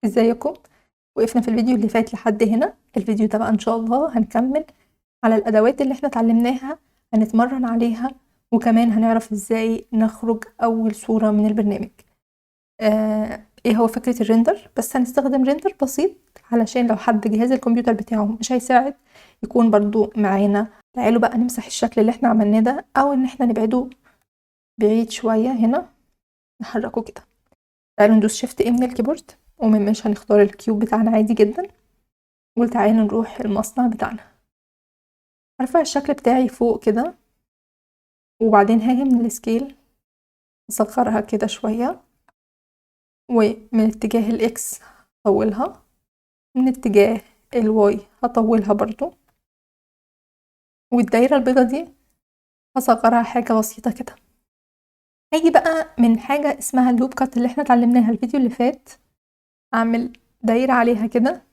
ازيكم؟ وقفنا في الفيديو اللي فات لحد هنا. الفيديو ده بقى ان شاء الله هنكمل على الادوات اللي احنا اتعلمناها، هنتمرن عليها، وكمان هنعرف ازاي نخرج اول صورة من البرنامج. ايه هو فكرة الريندر؟ بس هنستخدم ريندر بسيط علشان لو حد جهاز الكمبيوتر بتاعه مش هيساعد يكون برضو معانا. تعالوا بقى نمسح الشكل اللي احنا عملناه ده، او ان احنا نبعده بعيد شوية هنا، نحركه كده. تعالوا ندوس شيفت ايه من الكيبورد، ومش هنختار الكيوب بتاعنا عادي جدا، وتعالوا نروح المصنع بتاعنا. هرفع الشكل بتاعي فوق كده، وبعدين هاجي من السكيل اصغرها كده شوية، ومن اتجاه الاكس هطولها، من اتجاه الواي هطولها برضو، والدايرة البيضة دي هصغرها حاجة بسيطة كده. هاجي بقى من حاجة اسمها اللوب كات اللي احنا اتعلمناها الفيديو اللي فات، اعمل دايرة عليها كده،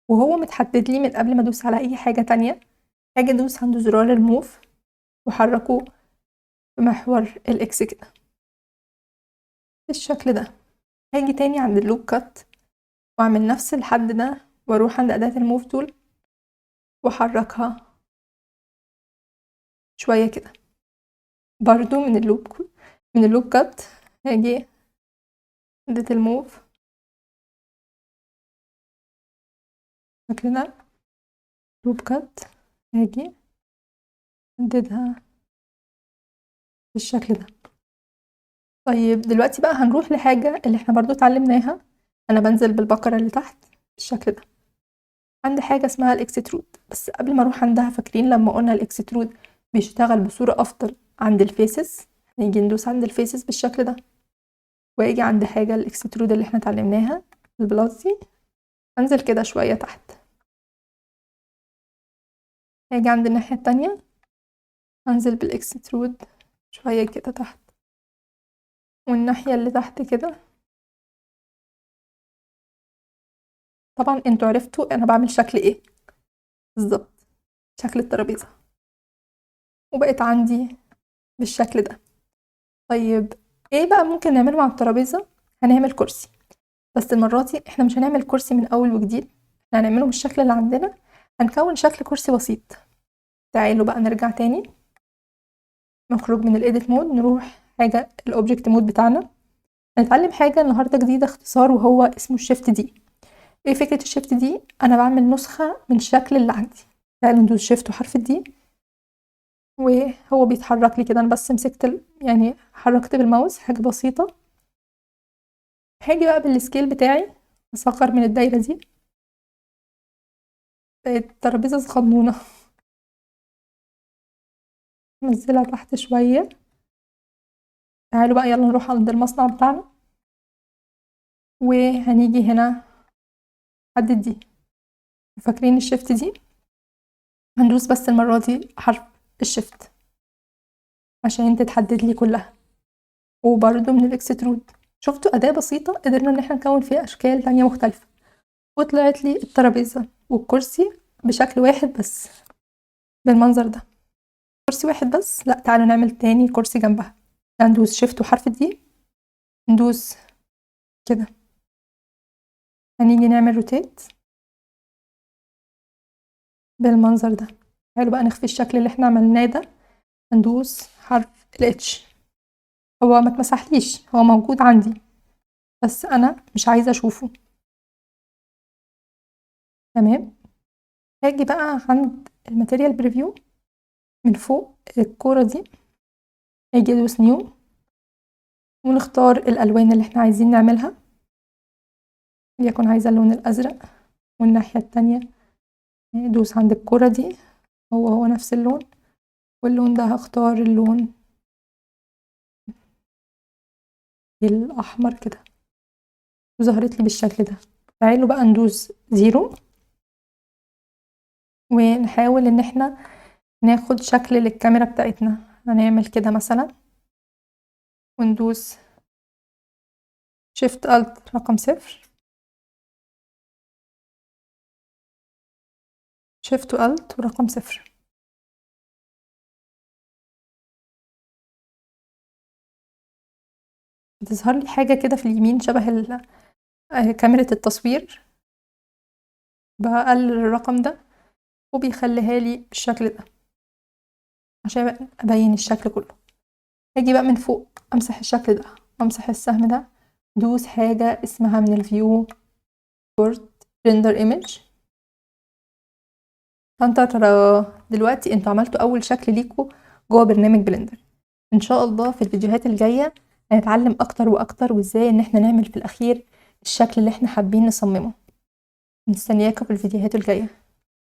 وهو متحدد لي من قبل ما ادوس على اي حاجة تانية. هاجي ادوس عند زرار الموف وحركه بمحور الاكس كده بالشكل ده. هاجي تاني عند اللوب كات واعمل نفس الحد ده، واروح عند اداة الموف تول واحركها شوية كده برضو من اللوب كات. هاجي اداة الموف بالشكل ده، لوب كات، هاجي امددها بالشكل ده. طيب دلوقتي بقى هنروح لحاجة اللي احنا برضو اتعلمناها. انا بنزل بالبقرة اللي تحت بالشكل ده عند حاجة اسمها الاكسترود. بس قبل ما اروح عندها، فاكرين لما قلنا الاكسترود بيشتغل بصورة افضل عند الفيسز؟ نيجي ندوس عند الفيسز بالشكل ده، واجي عند حاجة الاكسترود اللي احنا اتعلمناها البلاس دي، انزل كده شوية تحت. هاجي عند الناحية التانية، انزل بالاكسترود شوية كده تحت، والناحية اللي تحت كده. طبعا انتوا عرفتوا انا بعمل شكل ايه بالظبط، شكل الترابيزة، وبقت عندي بالشكل ده. طيب ايه بقى ممكن نعمله مع الترابيزة؟ هنعمل كرسي، بس المرة دي احنا مش هنعمل كرسي من اول وجديد، احنا هنعمله بالشكل اللي عندنا، هنكون شكل كرسي بسيط. تعالوا بقى نرجع تاني، نخرج من الايديت مود، نروح حاجة الاوبجكت مود بتاعنا. هنتعلم حاجة النهاردة جديدة، اختصار، وهو اسمه الشيفت دي. ايه فكرة الشيفت دي؟ انا بعمل نسخة من الشكل اللي عندي. تعالوا ندوس شيفت وحرف الدي، وهو بيتحرك لي كده. انا بس مسكت يعني حركت بالماوس حاجة بسيطة. هاجي بقى بالسكيل بتاعي اصغر من الدايرة دي، بقت ترابيزة صغنونة. انزلها تحت شوية. تعالوا بقى يلا نروح عند المصنع بتاعنا، وهنيجي هنا حدد دي. فاكرين الشيفت دي؟ هندوس بس المرة دي حرف الشيفت عشان تتحدد لي كلها، وبرده من الاكسترود. شفتوا أداة بسيطة قدرنا ان احنا نكون فيها اشكال تانية مختلفة، وطلعت لي الترابيزة والكرسي بشكل واحد بس بالمنظر ده. كرسي واحد بس؟ لا، تعالوا نعمل تاني كرسي جنبها. ندوس شيفت وحرف دي، ندوس كده، هنيجي نعمل روتيت بالمنظر ده. تعالوا بقى نخفي الشكل اللي احنا عملناه ده، هندوس حرف الاتش. هو ما اتمسحليش، هو موجود عندي بس انا مش عايزه اشوفه. تمام. هاجي بقى عند الماتيريال بريفيو من فوق الكوره دي، هاجي ادوس نيو، ونختار الالوان اللي احنا عايزين نعملها. ليكن عايزه اللون الازرق، والناحيه التانية ندوس عند الكوره دي، هو نفس اللون، واللون ده هختار اللون الاحمر كده، وظهرت لي بالشكل ده. تعالوا بقى ندوس زيرو، ونحاول ان احنا ناخد شكل للكاميرا بتاعتنا. هنعمل كده مثلا، وندوس شيفت الت رقم 0، شيفت الت ورقم 0. بتظهر لي حاجة كده في اليمين شبه كاميرا التصوير بقلل الرقم ده وبيخليها لي بالشكل ده عشان ابين الشكل كله. اجي بقى من فوق امسح الشكل ده، امسح السهم ده، دوس حاجة اسمها من الفيو بورت ريندر ايمج. دلوقتي انتوا عملتوا اول شكل ليكوا جوه برنامج بلندر. ان شاء الله في الفيديوهات الجاية هنتعلم اكتر واكتر وازاي ان احنا نعمل في الاخير الشكل اللي احنا حابين نصممه. مستنياكم في الفيديوهات الجاية.